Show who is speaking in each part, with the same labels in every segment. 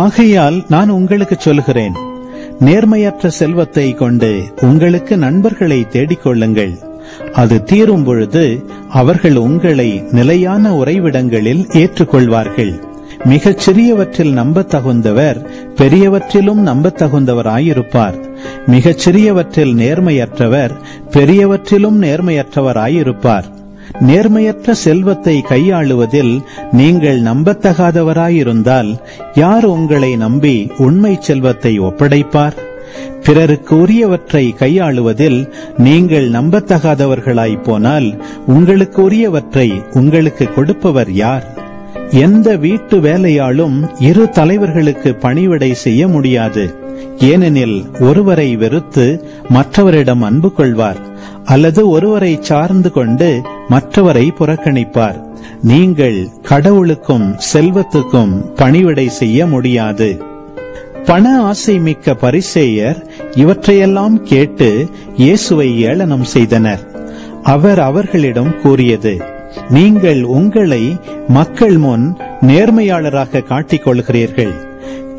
Speaker 1: ஆகையால் நான் உங்களுக்கு சொல்கிறேன், நேர்மையற்ற செல்வத்தை கொண்டு உங்களுக்கு நண்பர்களை தேடிக்கொள்ளுங்கள். அது தீரும் பொழுது அவர்கள் உங்களை நிலையான உறைவிடங்களில் ஏற்றுக்கொள்வார்கள். மிகச் சிறியவற்றில் நம்பத்தகுந்தவர் பெரியவற்றிலும் நம்பத்தகுந்தவராயிருப்பார். மிகச் சிறியவற்றில் நேர்மையற்றவர் பெரியவற்றிலும் நேர்மையற்றவராயிருப்பார். நேர்மையற்ற செல்வத்தை கையாளுவதில் நீங்கள் நம்பத்தகாதவராயிருந்தால் யார் உங்களை நம்பி உண்மை செல்வத்தை ஒப்படைப்பார்? பிறருக்கு உரியவற்றை கையாளுவதில் நீங்கள் நம்பத்தகாதவர்களாய் போனால் உங்களுக்கு உரியவற்றை உங்களுக்கு கொடுப்பவர் யார்? எந்த வீட்டு வேலையாலும் இரு தலைவர்களுக்கு பணிவிடை செய்ய முடியாது. ஏனெனில் ஒருவரை வெறுத்து மற்றவரிடம் அன்பு கொள்வார், அல்லது ஒருவரை சார்ந்து கொண்டு மற்றவரை புறக்கணிப்பார். நீங்கள் கடவுளுக்கும் செல்வத்துக்கும் பணிவிடை செய்ய முடியாது. பண ஆசை மிக்க பரிசேயர் இவற்றையெல்லாம் கேட்டு இயேசுவை ஏளனம் செய்தனர். அவர் அவர்களிடம் கூறியது, நீங்கள் உங்களை மக்கள் முன் நேர்மையாளராக காட்டிக் கொள்கிறீர்கள்.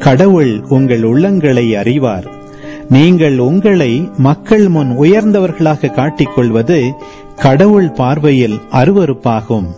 Speaker 1: கடவுள் உங்கள் உள்ளங்களை அறிவார். நீங்கள் உங்களை மக்கள் முன் உயர்ந்தவர்களாக காட்டிக்கொள்வது கடவுள் பார்வையில் அருவருப்பாகும்.